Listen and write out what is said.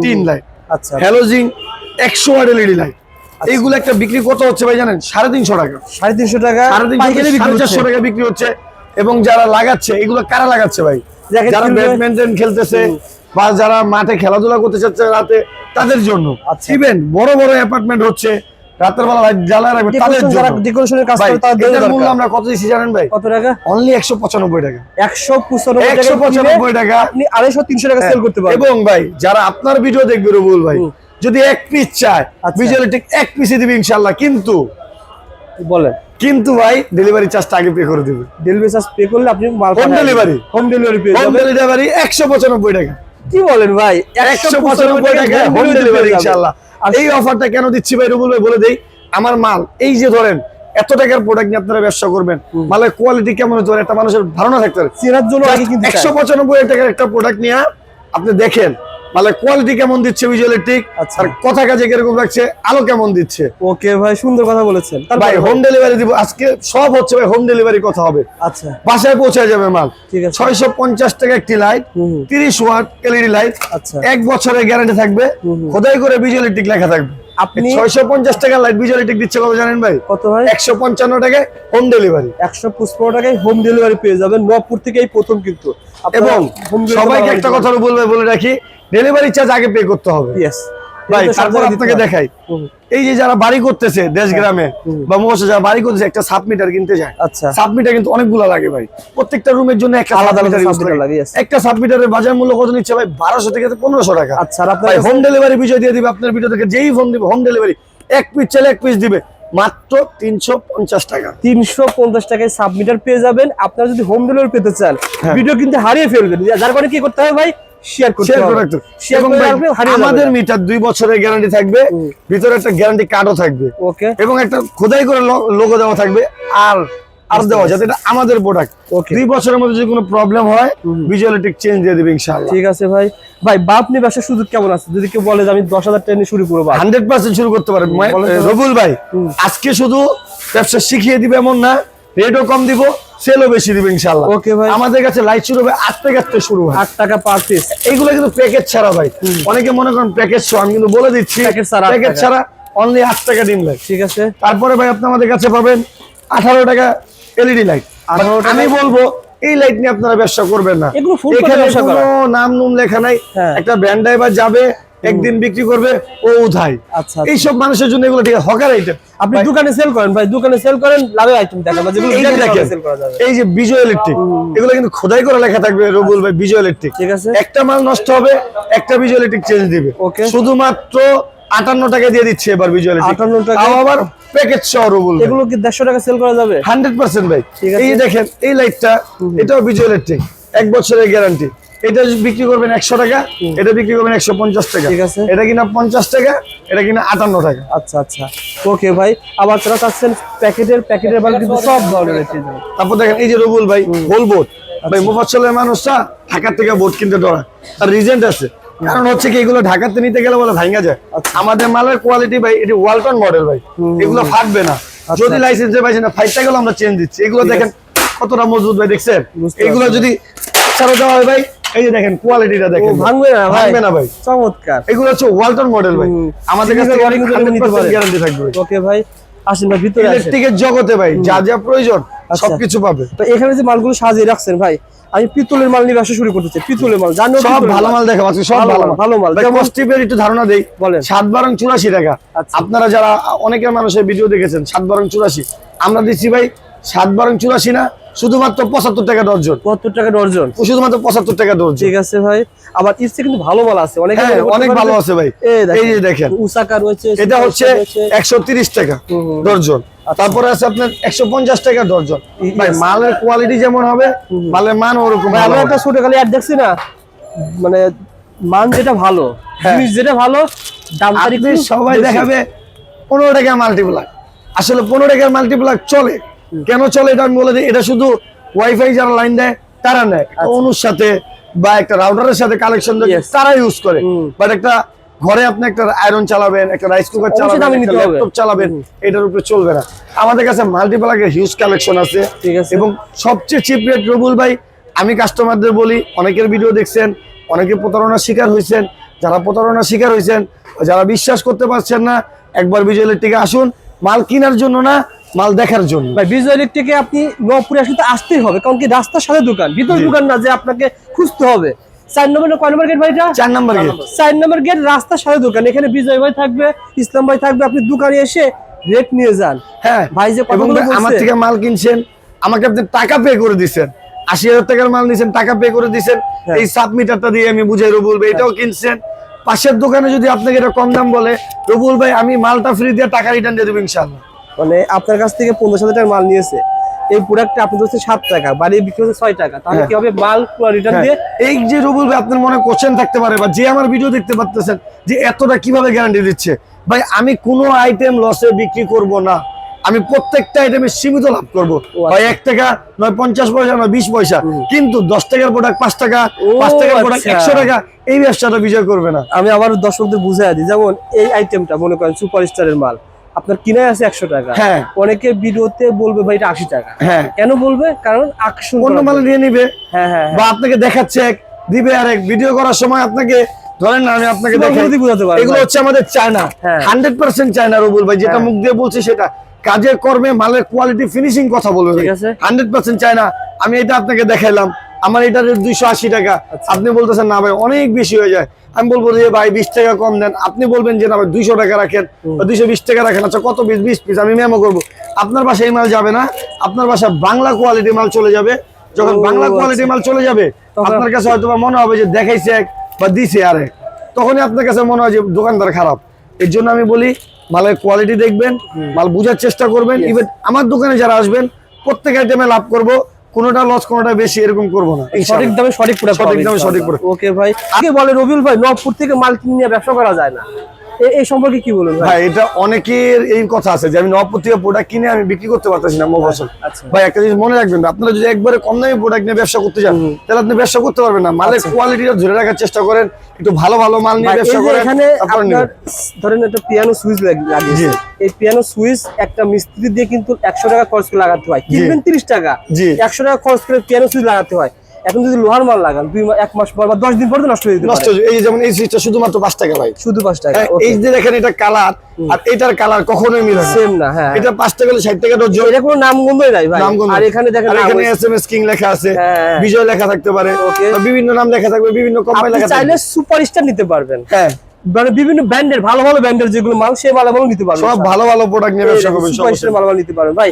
3 light. আচ্ছা halogen 100 watt LED light. এইগুলো একটা বিক্রি কত হচ্ছে ভাই জানেন? 350 টাকা। 350 টাকা পাইকারি বিক্রি হচ্ছে। 450 টাকা বিক্রি হচ্ছে। এবং যারা লাগাচ্ছে এগুলো কারা লাগাচ্ছে ভাই? যারা ব্যাডমিন্টন খেলতেছে বা যারা মাঠে খেলাধুলা করতে চাচ্ছে রাতে, তাদের জন্য। ইভেন বড় বড় অ্যাপার্টমেন্ট হচ্ছে, রাতের বেলা লাইট জ্বালায় রাখবে তাদের জন্য। যারা ডেকোরেশনের কাজ করে তাদের এটার মূল্য আমরা কত দিছি জানেন ভাই? কত টাকা? অনলি 195 টাকা। 195 টাকা আপনি 250 300 টাকা সেল করতে পারবেন। এবং ভাই যারা আপনার ভিডিও দেখবে রবুল ভাই, যদি এক পিস চায় ভিজুয়ালিটিক এক পিসই দিবে ইনশাআল্লাহ। কিন্তু ভাই ডেলিভারি চার্জটা আগে পে করে দিবে। ডেলিভারি চার্জ পে করলে আপনি হোম ডেলিভারি পেয়ে যাবেন। হোম ডেলিভারি 195 টাকা। কি বলেন ভাই? 195 টাকা হোম ডেলিভারি ইনশাআল্লাহ। এই অফারটা কেন দিচ্ছি ভাই রবুল ভাই বলে দেই। আমার মাল এই যে ধরেন এত টাকার প্রোডাক্ট নিয়ে আপনারা ব্যবসা করবেন, মালের কোয়ালিটি কেমন হতে পারে একটা মানুষের ধারণা থাকতে পারে। চেনার জন্য আগে কিন্তু 195 টাকার একটা প্রোডাক্ট নিয়ে আপনি দেখেন মালের কোয়ালিটি কেমন দিচ্ছে ভিজুয়ালিটিক, আর কথা কাজে কিরকম লাগছে, আলো কেমন দিচ্ছে। ওকে ভাই, সুন্দর কথা বলেছেন। ভাই হোম ডেলিভারি দিব আজকে, সব হচ্ছে ভাই হোম ডেলিভারি কথা হবে। আচ্ছা বাসায় পৌঁছে যাবে মাল। ঠিক আছে। 650 টাকা একটি লাইট, 30 ওয়াট এলইডি লাইট। আচ্ছা 1 বছরের গ্যারান্টি থাকবে, খোদাই করে ভিজুয়ালিটিক লেখা থাকবে। আপনি 650 টাকা লাইট ভিজুয়ালিটিক দিচ্ছে কত জানেন ভাই? কত ভাই? 155 টাকায় হোম ডেলিভারি। 155 টাকায় হোম ডেলিভারি পেয়ে যাবেন। নবপুর থেকেই প্রথম কিন্তু। এবং সবাইকে একটা কথা বলে রাখি, ডেলিভারি চার্জ আগে পে করতে হবে। ইয়েস ভাই তারপর আপনাকে দেখাই, এই যে যারা বাড়ি করতেছে দেশ গ্রামে বা মহাশয় যারা বাড়ি করতেছে, একটা সাবমিটার কিনতে যায়। আচ্ছা সাবমিটার কিন্তু অনেকগুলো লাগে ভাই, প্রত্যেকটা রুমের জন্য একটা আলাদা সাবমিটার লাগে। একটা সাবমিটারের বাজার মূল্য কত নিচ্ছে ভাই? 1200 থেকে 1500 টাকা। আচ্ছা আপনার হোম ডেলিভারি বিষয় দিয়ে দিবে। আপনার ভিডিও থেকে যেই ফোন দিবে হোম ডেলিভারি, এক পিস চাইলে এক পিস দিবে মাত্র 350 টাকা। 350 টাকায় সাবমিটার পেয়ে যাবেন। আপনারা যদি হোম ডেলিভারি পেতে চান, ভিডিও কিন্তু হারিয়ে ফেলবেন। যার কারণে কি করতে হবে ভাই? শেয়ার করতে হবে। আমাদের মিটার 2 বছরের গ্যারান্টি থাকবে, ভিতরে একটা গ্যারান্টি কার্ডও থাকবে। ওকে। এবং একটা খোদাই করে লোগো দেওয়া থাকবে আর দেওয়া, যাতে এটা আমাদের প্রোডাক্ট। 2 বছরের মধ্যে যদি কোনো প্রবলেম হয় ভিজুয়ালিটিক চেঞ্জ দিয়ে দিবে ইনশাআল্লাহ। ঠিক আছে ভাই। ভাই বাপ নিয়ে ব্যবসার সুযোগ কেমন আছে? যদি কেউ বলে যে আমি 10,000 টাকা নিয়ে শুরু করব, 100% শুরু করতে পারবেন রবুল ভাই। আজকে শুধু ব্যবসা শিখিয়ে দিবে এমন না, রেটও কম দিব, সেলও বেশি দিবে ইনশাআল্লাহ। ওকে ভাই। আমাদের কাছে লাইট শুরু হবে 8 টাকা থেকে শুরু হয়। 8 টাকা পার পিস। এইগুলো কিন্তু প্যাকেজ ছাড়া ভাই। অনেকে মনে করেন প্যাকেজ সহ, আমি কিন্তু বলে দিচ্ছি প্যাকেজ ছাড়া অনলি 8 টাকা ডিম লাইট। ঠিক আছে। তারপরে ভাই আপনি আমাদের কাছে পাবেন 18 টাকা এলইডি লাইট। আমি বলবো এই লাইট নিয়ে আপনারা ব্যবসা করবেন না, এখানে কোনো নাম নুম লেখা নাই। একটা ভ্যান ড্রাইভার যাবে, একদিন বিক্রি করবে, ও উঠাই। আচ্ছা এইসব মানুষের জন্য এগুলো ঠিক হকার আইটেম। আপনি দোকানে সেল করেন ভাই, দোকানে সেল করেন, লাভের আইটেম দেখান যেগুলো সেল করা যাবে। এই যে বিজয় ইলেকট্রিক, এগুলো কিন্তু খোদাই করে লেখা থাকবে রবুল ভাই বিজয় ইলেকট্রিক। ঠিক আছে। একটা মাল নষ্ট হবে, একটা বিজয় ইলেকট্রিক চেঞ্জ দিবে। শুধুমাত্র 58 টাকা দিয়ে দিচ্ছে এবার বিজয় ইলেকট্রিক। 58 টাকা। তাও আবার প্যাকেজ সহ রবুল। এগুলো কি 150 টাকা সেল করা যাবে? 100% ভাই। এই যে দেখেন এই লাইটটা, এটাও বিজয় ইলেকট্রিক, 1 বছরের গ্যারান্টি। এটা বিক্রি করবেন 100 টাকা, এটা বিক্রি করবেন 150 টাকা। ঠিক আছে। এটা কিনা 50 টাকা, এটা কিনা 58 টাকা। আচ্ছা আচ্ছা ওকে ভাই। আবার যারা চাচ্ছেন প্যাকেটের মাল কিন্তু সব ধরনের পেয়ে যাবেন। তারপর দেখেন এই যে রবুল ভাই হোল বোর্ড। ভাই মুফাসসলের মানুষরা ঢাকা থেকে বোর্ড কিনতে ডরায়, তার রিজেন্ট আছে। কারণ হচ্ছে কি এগুলো ঢাকাতে নিতে গেলে বলে ভাঙা যায়। আমাদের মালের কোয়ালিটি ভাই এটি ওয়ালটন মডেল ভাই, এগুলো ফাটবে না। যদি লাইসেন্সে পাইছে না ফাইটটা গেলে আমরা চেঞ্জ দিচ্ছি। এগুলো দেখেন কতটা মজবুত ভাই, দেখছেন? এগুলো যদি ছাড়া দেওয়া হয় ভাই, এই যে দেখেন কোয়ালিটিটা দেখেন, ভাঙবে না ভাই। চমৎকার। এগুলো হচ্ছে ওয়ালটন মডেল ভাই, আমাদের কাছে গ্যারান্টি থাকবে। ওকে ভাই, আসেন ভাই ভিতরে। ইলেকট্রিকের জগতে ভাই যা যা প্রয়োজন সবকিছু পাবে। তো এখানে যে মালগুলো সাজিয়ে রাখছেন ভাই, আমি পিতলের মাল নিয়ে ব্যবসা শুরু করতে চাই। পিতলের মাল জানো, সব ভালো মাল দেখা পাচ্ছি, সব ভালো মাল। কস্টিপের একটু ধারণা দেই, 7/84 টাকা। আপনারা যারা অনেকের মানুষের ভিডিও দেখেছেন 7/84, আমরা দিচ্ছি ভাই 7/84 না, শুধুমাত্র 75 টাকা ডর্জন। 75 টাকা ডর্জন, শুধুমাত্র 75 টাকা ডর্জন। ঠিক আছে ভাই। আবার ইসে কিন্তু ভালো মাল আছে, অনেক ভালো আছে ভাই। এই যে দেখেন উসাকা রয়েছে, এটা হচ্ছে 130 টাকা ডর্জন। তারপরে আছে আপনার 150 টাকা ডর্জন। ভাই মালের কোয়ালিটি যেমন হবে, মালের মান ওরকম। আমরা একটা ছোট খালি অ্যাড দেখছি না, মানে মান যেটা ভালো, জিনিস যেটা ভালো, দাম তারিখ সবাই দেখাবে 15 টাকা মাল্টিপ্লাক। আসলে 15 টাকার মাল্টিপ্লাক চলে কেন চলে এটা আমি বলে দিই। এটা শুধু ওয়াইফাই যারা লাইন দেয় তারা নেয়, অনুর সাথে বা একটা রাউটারের সাথে কালেকশন তারা ইউজ করে। বাট একটা ঘরে আপনি একটা আয়রন চালাবেন, একটা রাইস কুকার চালাবেন, একটা ল্যাপটপ চালাবেন, এটার উপরে চলবে না। আমাদের কাছে মাল্টিপ্লাকের হিউজ কালেকশন আছে এবং সবচেয়ে চিপ রেট রবুল ভাই। আমি কাস্টমারদের বলি, অনেকের ভিডিও দেখছেন, অনেকে প্রতারণার শিকার হয়েছেন, যারা প্রতারণার শিকার হয়েছেন, যারা বিশ্বাস করতে পারছেন না, একবার বিজয় ইলেকট্রিকে আসুন, মাল কেনার জন্য না, মাল দেখার জন্য। ভাই বিজয় ইলেকট্রিকে আপনি নবপুরে আসলে তো আসতেই হবে, কারণ কি রাস্তার সাথে দোকান, ভিতরে দোকান না যে আপনাকে খুঁজতে হবে। 4 নম্বর কয় নম্বর গেট ভাইটা? 4 নম্বর গেট। 4 নম্বর গেট, রাস্তার সাথে দোকান। এখানে বিজয় ভাই থাকবে, ইসলাম ভাই থাকবে, আপনি দোকানে এসে রেট নিয়ে যান। হ্যাঁ ভাই যে এবং কথাগুলো আমার বলছে, থেকে মাল কিনছেন, আমাকে আপনি টাকা পে করে দিচ্ছেন, 80,000 টাকার মাল নিছেন, টাকা পে করে দিচ্ছেন, এই সাবমিটারটা দিয়ে আমি বুঝাই রবুল ভাই এটাও কিনছেন। পাশের দোকানে যদি আপনাকে এটা কম দাম বলে, রবুল ভাই আমি মালটা ফ্রি দিয়ে টাকা রিটার্ন দিয়ে দেবো ইনশাআল্লাহ। মানে আপনার কাছ থেকে 15,000 টাকার মাল নিয়েছে, এই প্রোডাক্টটা আপনি হচ্ছে 7 টাকা, বাড়ি বিক্রি হচ্ছে 6 টাকা, তাহলে কি হবে? মাল পুরো রিটার্ন দিয়ে এই যে রবুল ভাই আপনার মনে কোশ্চেন থাকতে পারে, বা যে আমার ভিডিও দেখতে পাচ্ছেন যে এতটা কিভাবে গ্যারান্টি দিচ্ছে, ভাই আমি কোনো আইটেম লসে বিক্রি করব না, আমি প্রত্যেকটা আইটেমে সীমিত লাভ করবো, হয় 1 টাকা, নয় 50 পয়সা, নয় 20 পয়সা, কিন্তু 10 টাকার প্রোডাক্ট 5 টাকা, 5 টাকার প্রোডাক্ট 100 টাকা, এই ব্যবসাটা বিজয় করবে না। আমি আবার দর্শকদের বুঝাই দিই, যেমন এই আইটেমটা মনে করেন সুপারস্টারের মাল, আপনার কিনাই আছে 100 টাকা, হ্যাঁ অনেকে ভিডিওতে বলবে ভাই এটা 80 টাকা। হ্যাঁ কেন বলবে? কারণ আকর্ষণ অন্য মাল নিয়ে নিবে, হ্যাঁ হ্যাঁ, বা আপনাকে দেখাচ্ছে এক, দিবে আরেক, ভিডিও করার সময় আপনাকে ধরেন না, আমি আপনাকে দেখাই, বুঝাতে পারবো। এগুলো হচ্ছে আমাদের চায়না, হ্যাঁ। 100% চায়না রবুল ভাই, যেটা হ্যাঁ। মুখ দিয়ে বলছি সেটা কাজে কর্মে মালের কোয়ালিটি ফিনিশিং কথা বলবে, ঠিক আছে। 100% চায়না। আমি এটা আপনাকে দেখাইলাম, আমার এটা রেট 280 টাকা, আপনি বলতেছেন না ভাই অনেক বেশি হয়ে যায়, আমি বলবো যে ভাই 20 টাকা কম দেন, আপনি বলবেন যে না ভাই 200 টাকা রাখেন বা 220 টাকা রাখেন, আচ্ছা কত পিস? 20 পিস, আমি মেমো করবো। আপনার বাসায় এই মাল যাবে না, আপনার বাসায় বাংলা কোয়ালিটি মাল চলে যাবে। যখন বাংলা কোয়ালিটি মাল চলে যাবে, আপনার কাছে হয়তো মনে হবে যে দেখাইছে এক বা দিছে আরেক, তখনই আপনার কাছে মনে হয় যে দোকানদার খারাপ। এর জন্য আমি বলি মালের কোয়ালিটি দেখবেন, মাল বুঝার চেষ্টা করবেন। ইভেন আমার দোকানে যারা আসবেন প্রত্যেক আইটেমে লাভ করব, কোনোটা লস কোনোটা বেশি এরকম করব না, সঠিক দামে সঠিক প্রোডাক্ট, সঠিক দামে সঠিক প্রোডাক্ট। ওকে ভাই, আগে বলে রবিউল ভাই নবপুর থেকে মাল কিনে নিয়ে ব্যবসা করা যায় না, এই সম্পর্কে কি বলুন ভাই? ভাই এটা অনেকের এই কথা আছে যে আমি নবপুর থেকে প্রোডাক্ট কিনে আমি বিক্রি করতে পারতেছি না মোবাসল। আচ্ছা ভাই একটা জিনিস মনে রাখবেন, আপনারা যদি একবারে কম দামি প্রোডাক্ট নিয়ে ব্যবসা করতে চান, তাহলে আপনি ব্যবসা করতে পারবেন না। মালের কোয়ালিটিটা ধরে রাখার চেষ্টা করেন, একটু ভালো ভালো মাল নিয়ে ব্যবসা করেন। এখানে তারপরে আপনার ধরেন একটা পিয়ানো সুইচ লাগিয়েছে, এই পিয়ানো সুইচ একটা মিস্ত্রি দিয়ে কিন্তু 100 টাকা খরচ করে লাগাতে হয়, কিনবেন 30 টাকা, জি 100 টাকা খরচ করে পিয়ানো সুইচ লাগাতে হয়। এখন যদি লোহার মাল লাগান 1 মাস পর বা 10 দিন পর তো নষ্ট হয়ে যেতে নষ্ট পারে। হয়ে যায়। এই যেমন এই সুইচটা শুধুমাত্র 5 টাকা ভাই, শুধু 5 টাকা। এই যে দেখেন এটা কালার আর এটার কালার কখনোই মিলে না, সেম না। হ্যাঁ, এটা 5 টাকা হলে 60 টাকা ডজন, এটা কোনো নাম গন্ধই নাই ভাই। আর এখানে দেখেন এখানে এসএমএস কিং লেখা আছে, হ্যাঁ। বিজয় লেখা থাকতে পারে, Okay. বা বিভিন্ন নাম লেখা থাকবে, বিভিন্ন কোম্পানি আপনি লেখা চাইলে থাকবে। সুপারস্টার নিতে পারবেন, হ্যাঁ মানে বিভিন্ন ব্র্যান্ডের ভালো ভালো ব্র্যান্ডের যেগুলো মাল, সেই মালামাল নিতে পারবেন, সব ভালো ভালো প্রোডাক্ট নিয়ে ব্যবসা করবেন, সুপারস্টার মালামাল নিতে পারবেন ভাই।